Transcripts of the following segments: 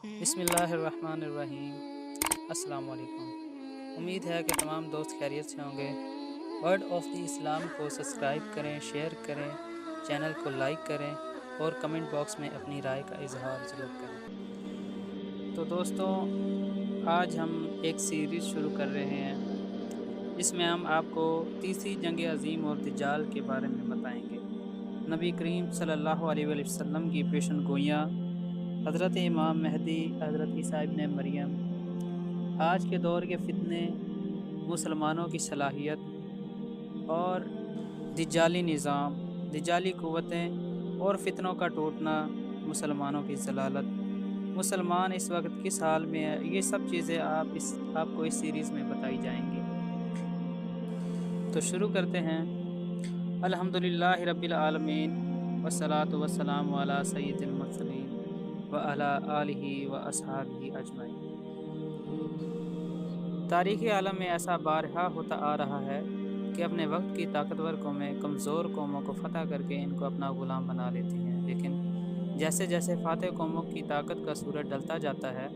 بسم اللہ الرحمن الرحیم۔ السلام علیکم۔ امید ہے کہ تمام دوست خیریت سے ہوں گے۔ ورڈ آف دی اسلام کو سبسکرائب کریں، شیئر کریں، چینل کو لائک کریں اور کمنٹ باکس میں اپنی رائے کا اظہار ضرور کریں۔ تو دوستوں، آج ہم ایک سیریز شروع کر رہے ہیں جس میں ہم آپ کو تیسری جنگ عظیم اور دجال کے بارے میں بتائیں گے۔ نبی کریم صلی اللہ علیہ وسلم کی پیشن گوئیاں، حضرت امام مہدی، حضرت عیسیٰ ابن مریم، آج کے دور کے فتنے، مسلمانوں کی صلاحیت اور دجالی نظام، دجالی قوتیں اور فتنوں کا ٹوٹنا، مسلمانوں کی ضلالت، مسلمان اس وقت کس حال میں ہے، یہ سب چیزیں آپ کو اس سیریز میں بتائی جائیں گی۔ تو شروع کرتے ہیں۔ الحمدللہ رب العالمین والصلاة والسلام علی سید المرسلین وعلی آلہ واصحابہ اجمعین۔ تاریخی عالم میں ایسا بارہا ہوتا آ رہا ہے کہ اپنے وقت کی طاقتور قومیں کمزور قوموں کو فتح کر کے ان کو اپنا غلام بنا لیتی ہیں، لیکن جیسے جیسے فاتح قوموں کی طاقت کا سورج ڈلتا جاتا ہے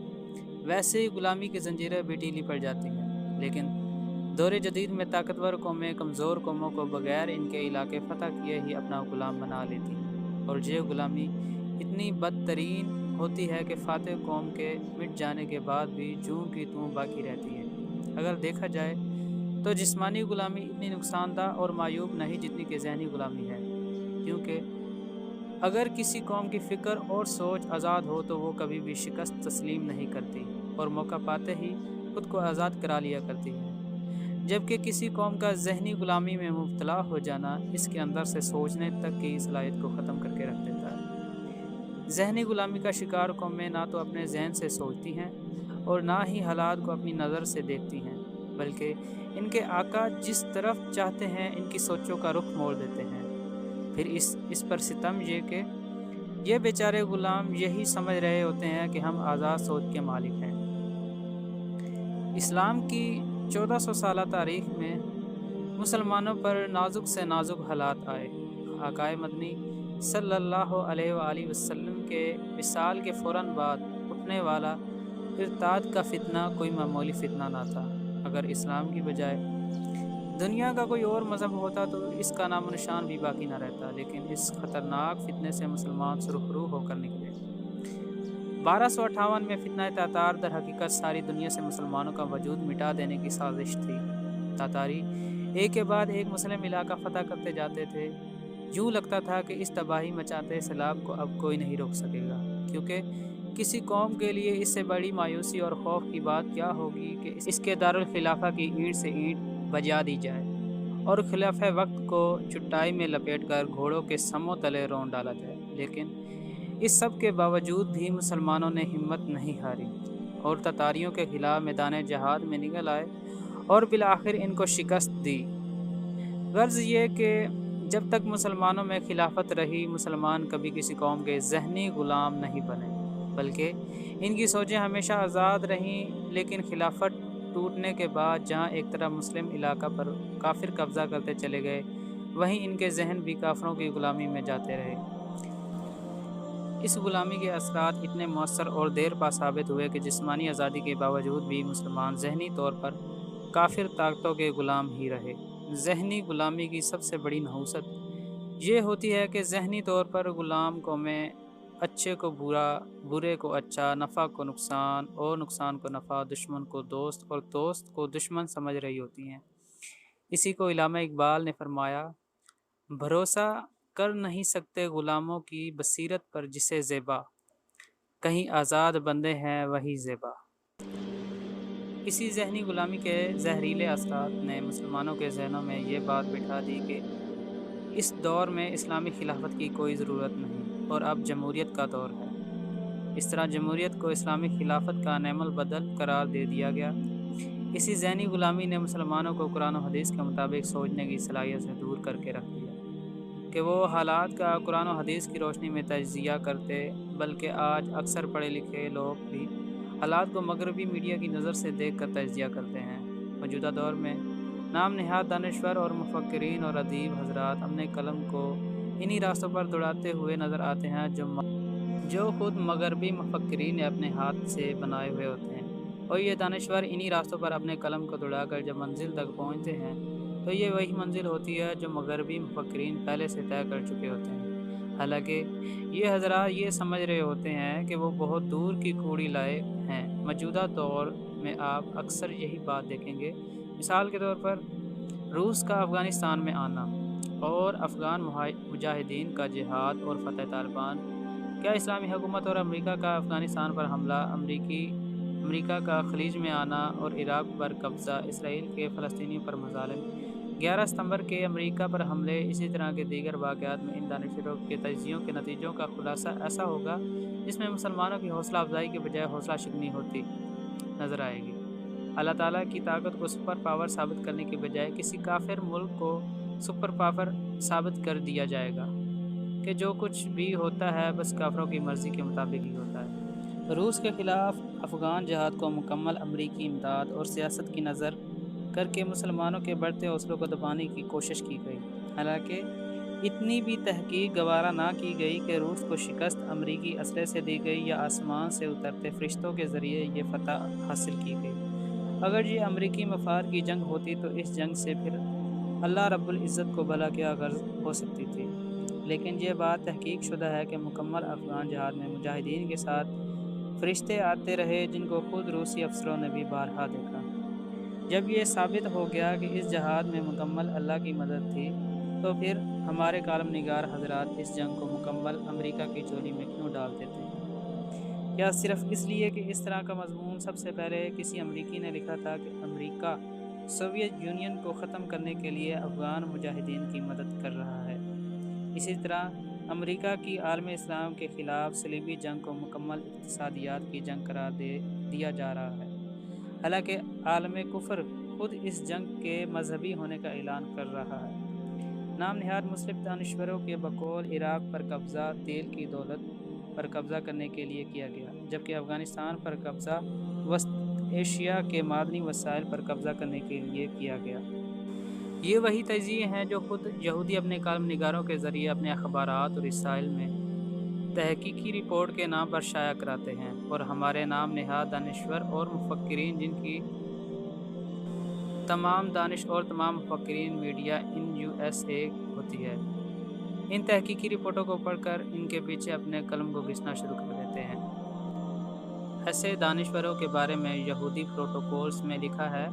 ویسے ہی غلامی کی زنجیریں بھی ڈھیلی پڑ جاتی ہیں۔ لیکن دور جدید میں طاقتور قومیں کمزور قوموں کو بغیر ان کے علاقے فتح کیے ہی اپنا غلام بنا لیتی ہیں، اور یہ غلامی اتنی بدترین ہوتی ہے کہ فاتح قوم کے مٹ جانے کے بعد بھی جوں کی توں باقی رہتی ہے۔ اگر دیکھا جائے تو جسمانی غلامی اتنی نقصان دہ اور معیوب نہیں جتنی کہ ذہنی غلامی ہے، کیونکہ اگر کسی قوم کی فکر اور سوچ آزاد ہو تو وہ کبھی بھی شکست تسلیم نہیں کرتی اور موقع پاتے ہی خود کو آزاد کرا لیا کرتی ہے، جبکہ کسی قوم کا ذہنی غلامی میں مبتلا ہو جانا اس کے اندر سے سوچنے تک کی صلاحیت کو ختم کر کے رکھ دیتا ہے۔ ذہنی غلامی کا شکار قومیں نہ تو اپنے ذہن سے سوچتی ہیں اور نہ ہی حالات کو اپنی نظر سے دیکھتی ہیں، بلکہ ان کے آقا جس طرف چاہتے ہیں ان کی سوچوں کا رخ موڑ دیتے ہیں۔ پھر اس پر ستم یہ کہ یہ بیچارے غلام یہی سمجھ رہے ہوتے ہیں کہ ہم آزاد سوچ کے مالک ہیں۔ اسلام کی 1400 سالہ تاریخ میں مسلمانوں پر نازک سے نازک حالات آئے۔ آقا مدنی صلی اللہ علیہ وآلہ وسلم کے وصال کے فوراً بعد اٹھنے والا ارتاد کا فتنہ کوئی معمولی فتنہ نہ تھا۔ اگر اسلام کی بجائے دنیا کا کوئی اور مذہب ہوتا تو اس کا نام و نشان بھی باقی نہ رہتا، لیکن اس خطرناک فتنے سے مسلمان سرخرو ہو کر نکلے۔ 1258 میں فتنہ تاتار در حقیقت ساری دنیا سے مسلمانوں کا وجود مٹا دینے کی سازش تھی۔ تاتاری ایک کے بعد ایک مسلم علاقہ فتح کرتے جاتے تھے، یوں لگتا تھا کہ اس تباہی مچاتے سیلاب کو اب کوئی نہیں روک سکے گا، کیونکہ کسی قوم کے لیے اس سے بڑی مایوسی اور خوف کی بات کیا ہوگی کہ اس کے دارالخلافہ کی اینٹ سے اینٹ بجا دی جائے اور خلافہ وقت کو چٹائی میں لپیٹ کر گھوڑوں کے سموں تلے رون ڈالا جائے۔ لیکن اس سب کے باوجود بھی مسلمانوں نے ہمت نہیں ہاری اور تاتاریوں کے خلاف میدان جہاد میں نکل آئے اور بالآخر ان کو شکست دی۔ غرض یہ کہ جب تک مسلمانوں میں خلافت رہی، مسلمان کبھی کسی قوم کے ذہنی غلام نہیں بنے، بلکہ ان کی سوچیں ہمیشہ آزاد رہیں۔ لیکن خلافت ٹوٹنے کے بعد جہاں ایک طرف مسلم علاقہ پر کافر قبضہ کرتے چلے گئے، وہیں ان کے ذہن بھی کافروں کی غلامی میں جاتے رہے۔ اس غلامی کے اثرات اتنے مؤثر اور دیر پا ثابت ہوئے کہ جسمانی آزادی کے باوجود بھی مسلمان ذہنی طور پر کافر طاقتوں کے غلام ہی رہے۔ ذہنی غلامی کی سب سے بڑی نحوست یہ ہوتی ہے کہ ذہنی طور پر غلام قومیں اچھے کو برا، برے کو اچھا، نفع کو نقصان اور نقصان کو نفع، دشمن کو دوست اور دوست کو دشمن سمجھ رہی ہوتی ہیں۔ اسی کو علامہ اقبال نے فرمایا، بھروسہ کر نہیں سکتے غلاموں کی بصیرت پر جسے زیبا، کہیں آزاد بندے ہیں وہی زیبا۔ اسی ذہنی غلامی کے زہریلے اثرات نے مسلمانوں کے ذہنوں میں یہ بات بٹھا دی کہ اس دور میں اسلامی خلافت کی کوئی ضرورت نہیں اور اب جمہوریت کا دور ہے۔ اس طرح جمہوریت کو اسلامی خلافت کا نعم البدل قرار دے دیا گیا۔ اسی ذہنی غلامی نے مسلمانوں کو قرآن و حدیث کے مطابق سوچنے کی صلاحیت سے دور کر کے رکھ دیا کہ وہ حالات کا قرآن و حدیث کی روشنی میں تجزیہ کرتے، بلکہ آج اکثر پڑھے لکھے لوگ بھی حالات کو مغربی میڈیا کی نظر سے دیکھ کر تجزیہ کرتے ہیں۔ موجودہ دور میں نام نہاد دانشور اور مفکرین اور ادیب حضرات اپنے قلم کو انہی راستوں پر دوڑاتے ہوئے نظر آتے ہیں جو جو خود مغربی مفکرین نے اپنے ہاتھ سے بنائے ہوئے ہوتے ہیں، اور یہ دانشور انہی راستوں پر اپنے قلم کو دوڑا کر جب منزل تک پہنچتے ہیں تو یہ وہی منزل ہوتی ہے جو مغربی مفکرین پہلے سے طے کر چکے ہوتے ہیں۔ حالانکہ یہ حضرات یہ سمجھ رہے ہوتے ہیں کہ وہ بہت دور کی کوڑی لائے ہیں۔ موجودہ دور میں آپ اکثر یہی بات دیکھیں گے۔ مثال کے طور پر روس کا افغانستان میں آنا اور افغان مجاہدین کا جہاد اور فتح طالبان، کیا اسلامی حکومت اور امریکہ کا افغانستان پر حملہ، امریکہ کا خلیج میں آنا اور عراق پر قبضہ، اسرائیل کے فلسطینیوں پر مظالم، 11 ستمبر کے امریکہ پر حملے، اسی طرح کے دیگر واقعات میں ان دانشوروں کے تجزیوں کے نتیجوں کا خلاصہ ایسا ہوگا جس میں مسلمانوں کی حوصلہ افزائی کے بجائے حوصلہ شکنی ہوتی نظر آئے گی۔ اللہ تعالیٰ کی طاقت کو سپر پاور ثابت کرنے کے بجائے کسی کافر ملک کو سپر پاور ثابت کر دیا جائے گا کہ جو کچھ بھی ہوتا ہے بس کافروں کی مرضی کے مطابق ہی ہوتا ہے۔ روس کے خلاف افغان جہاد کو مکمل امریکی امداد اور سیاست کی نظر کر کے مسلمانوں کے بڑھتے حوصلوں کو دبانے کی کوشش کی گئی۔ حالانکہ اتنی بھی تحقیق گوارا نہ کی گئی کہ روس کو شکست امریکی اسلحے سے دی گئی یا آسمان سے اترتے فرشتوں کے ذریعے یہ فتح حاصل کی گئی۔ اگر یہ امریکی مفاد کی جنگ ہوتی تو اس جنگ سے پھر اللہ رب العزت کو بھلا کیا غرض ہو سکتی تھی۔ لیکن یہ بات تحقیق شدہ ہے کہ مکمل افغان جہاد میں مجاہدین کے ساتھ فرشتے آتے رہے جن کو خود روسی افسروں نے بھی بارہا دیکھا۔ جب یہ ثابت ہو گیا کہ اس جہاد میں مکمل اللہ کی مدد تھی تو پھر ہمارے کالم نگار حضرات اس جنگ کو مکمل امریکہ کی جولی میں کیوں ڈال دیتے ہیں؟ کیا صرف اس لیے کہ اس طرح کا مضمون سب سے پہلے کسی امریکی نے لکھا تھا کہ امریکہ سوویت یونین کو ختم کرنے کے لیے افغان مجاہدین کی مدد کر رہا ہے؟ اسی طرح امریکہ کی عالم اسلام کے خلاف صلیبی جنگ کو مکمل اقتصادیات کی جنگ قرار دیا جا رہا ہے، حالانکہ عالم کفر خود اس جنگ کے مذہبی ہونے کا اعلان کر رہا ہے۔ نام نہاد مسلم دانشوروں کے بقول عراق پر قبضہ تیل کی دولت پر قبضہ کرنے کے لیے کیا گیا، جبکہ افغانستان پر قبضہ وسط ایشیا کے معدنی وسائل پر قبضہ کرنے کے لیے کیا گیا۔ یہ وہی تجزیے ہیں جو خود یہودی اپنے کالم نگاروں کے ذریعے اپنے اخبارات اور رسائل میں تحقیقی رپورٹ کے نام پر شائع کراتے ہیں، اور ہمارے نام نہاد دانشور اور مفکرین جن کی تمام دانش اور تمام مفکرین میڈیا ان USA ہوتی ہے، ان تحقیقی رپورٹوں کو پڑھ کر ان کے پیچھے اپنے قلم کو گھسنا شروع کر دیتے ہیں۔ ایسے دانشوروں کے بارے میں یہودی پروٹوکولز میں لکھا ہے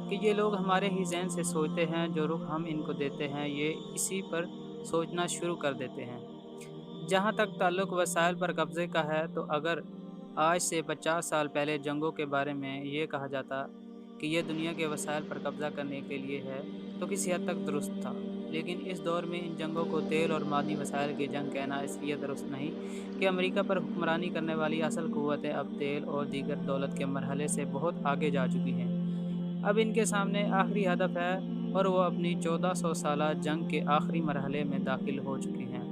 کہ یہ لوگ ہمارے ہی ذہن سے سوچتے ہیں، جو رخ ہم ان کو دیتے ہیں یہ اسی پر سوچنا شروع کر دیتے ہیں۔ جہاں تک تعلق وسائل پر قبضے کا ہے تو اگر آج سے 50 سال پہلے جنگوں کے بارے میں یہ کہا جاتا کہ یہ دنیا کے وسائل پر قبضہ کرنے کے لیے ہے تو کسی حد تک درست تھا، لیکن اس دور میں ان جنگوں کو تیل اور معدنی وسائل کی جنگ کہنا اس لیے درست نہیں کہ امریکہ پر حکمرانی کرنے والی اصل قوتیں اب تیل اور دیگر دولت کے مرحلے سے بہت آگے جا چکی ہیں۔ اب ان کے سامنے آخری ہدف ہے اور وہ اپنی 1400 سالہ جنگ کے آخری مرحلے میں داخل ہو چکے ہیں۔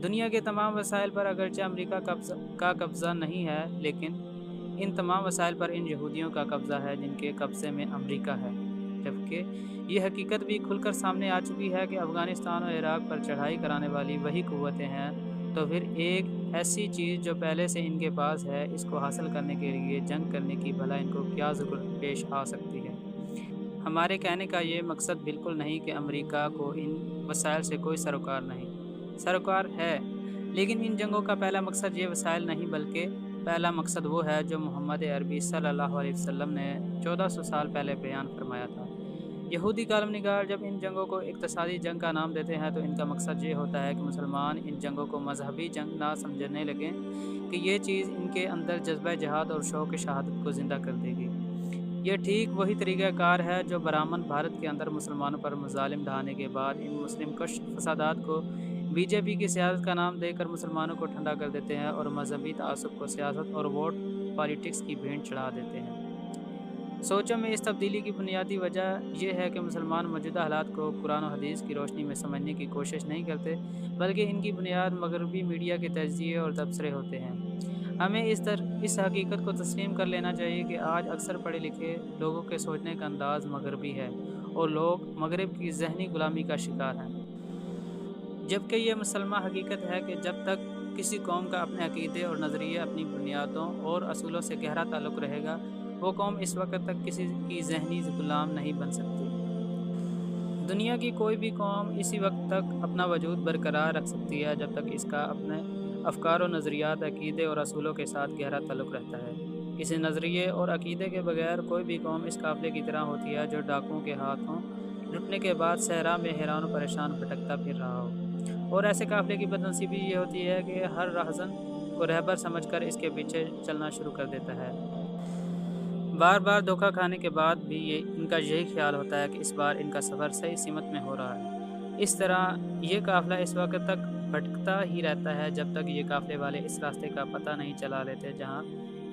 دنیا کے تمام وسائل پر اگرچہ امریکہ کا قبضہ نہیں ہے، لیکن ان تمام وسائل پر ان یہودیوں کا قبضہ ہے جن کے قبضے میں امریکہ ہے، جبکہ یہ حقیقت بھی کھل کر سامنے آ چکی ہے کہ افغانستان اور عراق پر چڑھائی کرانے والی وہی قوتیں ہیں، تو پھر ایک ایسی چیز جو پہلے سے ان کے پاس ہے اس کو حاصل کرنے کے لیے جنگ کرنے کی بھلا ان کو کیا ضرورت پیش آ سکتی ہے؟ ہمارے کہنے کا یہ مقصد بالکل نہیں کہ امریکہ کو ان وسائل سے کوئی سروکار نہیں، سروکار ہے، لیکن ان جنگوں کا پہلا مقصد یہ وسائل نہیں بلکہ پہلا مقصد وہ ہے جو محمد عربی صلی اللہ علیہ وسلم نے 1400 سال پہلے بیان فرمایا تھا۔ یہودی کالم نگار جب ان جنگوں کو اقتصادی جنگ کا نام دیتے ہیں تو ان کا مقصد یہ ہوتا ہے کہ مسلمان ان جنگوں کو مذہبی جنگ نہ سمجھنے لگیں کہ یہ چیز ان کے اندر جذبہ جہاد اور شوق شہادت کو زندہ کر دے گی۔ یہ ٹھیک وہی طریقہ کار ہے جو برہمن بھارت کے اندر مسلمانوں پر مظالم ڈھانے کے بعد ان مسلم کش فسادات کو BJP کی سیاست کا نام دے کر مسلمانوں کو ٹھنڈا کر دیتے ہیں اور مذہبی تعصب کو سیاست اور ووٹ پالیٹکس کی بھینٹ چڑھا دیتے ہیں۔ سوچوں میں اس تبدیلی کی بنیادی وجہ یہ ہے کہ مسلمان موجودہ حالات کو قرآن و حدیث کی روشنی میں سمجھنے کی کوشش نہیں کرتے، بلکہ ان کی بنیاد مغربی میڈیا کے تجزیے اور تبصرے ہوتے ہیں۔ ہمیں اس حقیقت کو تسلیم کر لینا چاہیے کہ آج اکثر پڑھے لکھے لوگوں کے سوچنے کا انداز مغربی ہے اور لوگ مغرب کی ذہنی غلامی کا شکار ہیں، جبکہ یہ مسلمہ حقیقت ہے کہ جب تک کسی قوم کا اپنے عقیدے اور نظریے، اپنی بنیادوں اور اصولوں سے گہرا تعلق رہے گا، وہ قوم اس وقت تک کسی کی ذہنی غلام نہیں بن سکتی۔ دنیا کی کوئی بھی قوم اسی وقت تک اپنا وجود برقرار رکھ سکتی ہے جب تک اس کا اپنے افکار و نظریات، عقیدے اور اصولوں کے ساتھ گہرا تعلق رہتا ہے۔ کسی نظریے اور عقیدے کے بغیر کوئی بھی قوم اس قافلے کی طرح ہوتی ہے جو ڈاکوؤں کے ہاتھوں لٹنے کے بعد صحرا میں حیران و پریشان بھٹکتا پھر رہا ہو۔ اور ایسے قافلے کی بدنصیبی یہ ہوتی ہے کہ ہر راہزن کو رہبر سمجھ کر اس کے پیچھے چلنا شروع کر دیتا ہے۔ بار بار دھوکہ کھانے کے بعد بھی ان کا یہی خیال ہوتا ہے کہ اس بار ان کا سفر صحیح سمت میں ہو رہا ہے۔ اس طرح یہ قافلہ اس وقت تک بھٹکتا ہی رہتا ہے جب تک یہ قافلے والے اس راستے کا پتہ نہیں چلا لیتے جہاں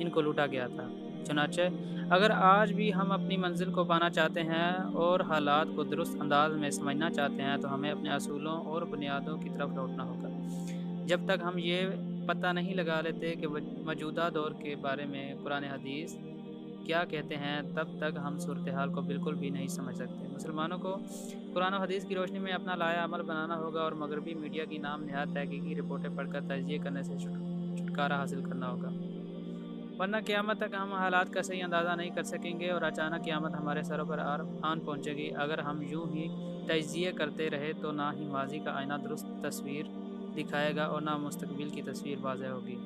ان کو لوٹا گیا تھا۔ چنانچہ اگر آج بھی ہم اپنی منزل کو پانا چاہتے ہیں اور حالات کو درست انداز میں سمجھنا چاہتے ہیں تو ہمیں اپنے اصولوں اور بنیادوں کی طرف لوٹنا ہوگا۔ جب تک ہم یہ پتہ نہیں لگا لیتے کہ موجودہ دور کے بارے میں قرآن حدیث کیا کہتے ہیں، تب تک ہم صورتحال کو بالکل بھی نہیں سمجھ سکتے۔ مسلمانوں کو قرآن و حدیث کی روشنی میں اپنا لائحہ عمل بنانا ہوگا اور مغربی میڈیا کی نام نہاد تحقیقی رپورٹیں پڑھ کر تجزیے کرنے سے چھٹکارا حاصل کرنا ہوگا، ورنہ قیامت تک ہم حالات کا صحیح اندازہ نہیں کر سکیں گے اور اچانک قیامت ہمارے سروں پر آن پہنچے گی۔ اگر ہم یوں ہی تجزیے کرتے رہے تو نہ ہی ماضی کا آئینہ درست تصویر دکھائے گا اور نہ مستقبل کی تصویر واضح ہوگی۔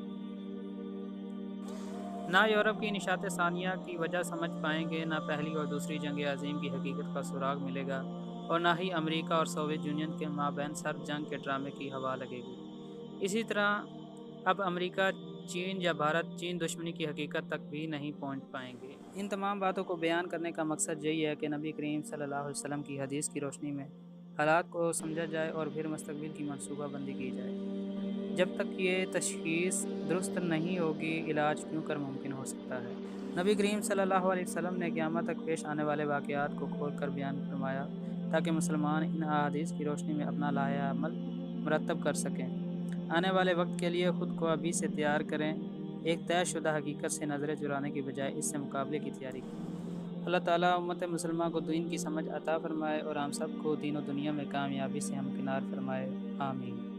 نہ یورپ کی نشاط ثانیہ کی وجہ سمجھ پائیں گے، نہ پہلی اور دوسری جنگ عظیم کی حقیقت کا سراغ ملے گا اور نہ ہی امریکہ اور سوویت یونین کے مابین سرد جنگ کے ڈرامے کی ہوا لگے گی۔ اسی طرح اب امریکہ چین یا بھارت چین دشمنی کی حقیقت تک بھی نہیں پہنچ پائیں گے۔ ان تمام باتوں کو بیان کرنے کا مقصد یہی ہے کہ نبی کریم صلی اللہ علیہ وسلم کی حدیث کی روشنی میں حالات کو سمجھا جائے اور پھر مستقبل کی منصوبہ بندی کی جائے۔ جب تک یہ تشخیص درست نہیں ہوگی، علاج کیوں کر ممکن ہو سکتا ہے۔ نبی کریم صلی اللہ علیہ وسلم نے قیامت تک پیش آنے والے واقعات کو کھول کر بیان فرمایا تاکہ مسلمان ان احادیث کی روشنی میں اپنا لائحہ عمل مرتب کر سکیں۔ آنے والے وقت کے لیے خود کو ابھی سے تیار کریں، ایک طے شدہ حقیقت سے نظریں چرانے کی بجائے اس سے مقابلے کی تیاری کریں۔ اللہ تعالیٰ امت مسلمہ کو دین کی سمجھ عطا فرمائے اور ہم سب کو دین و دنیا میں کامیابی سے ہمکنار فرمائے، آمین۔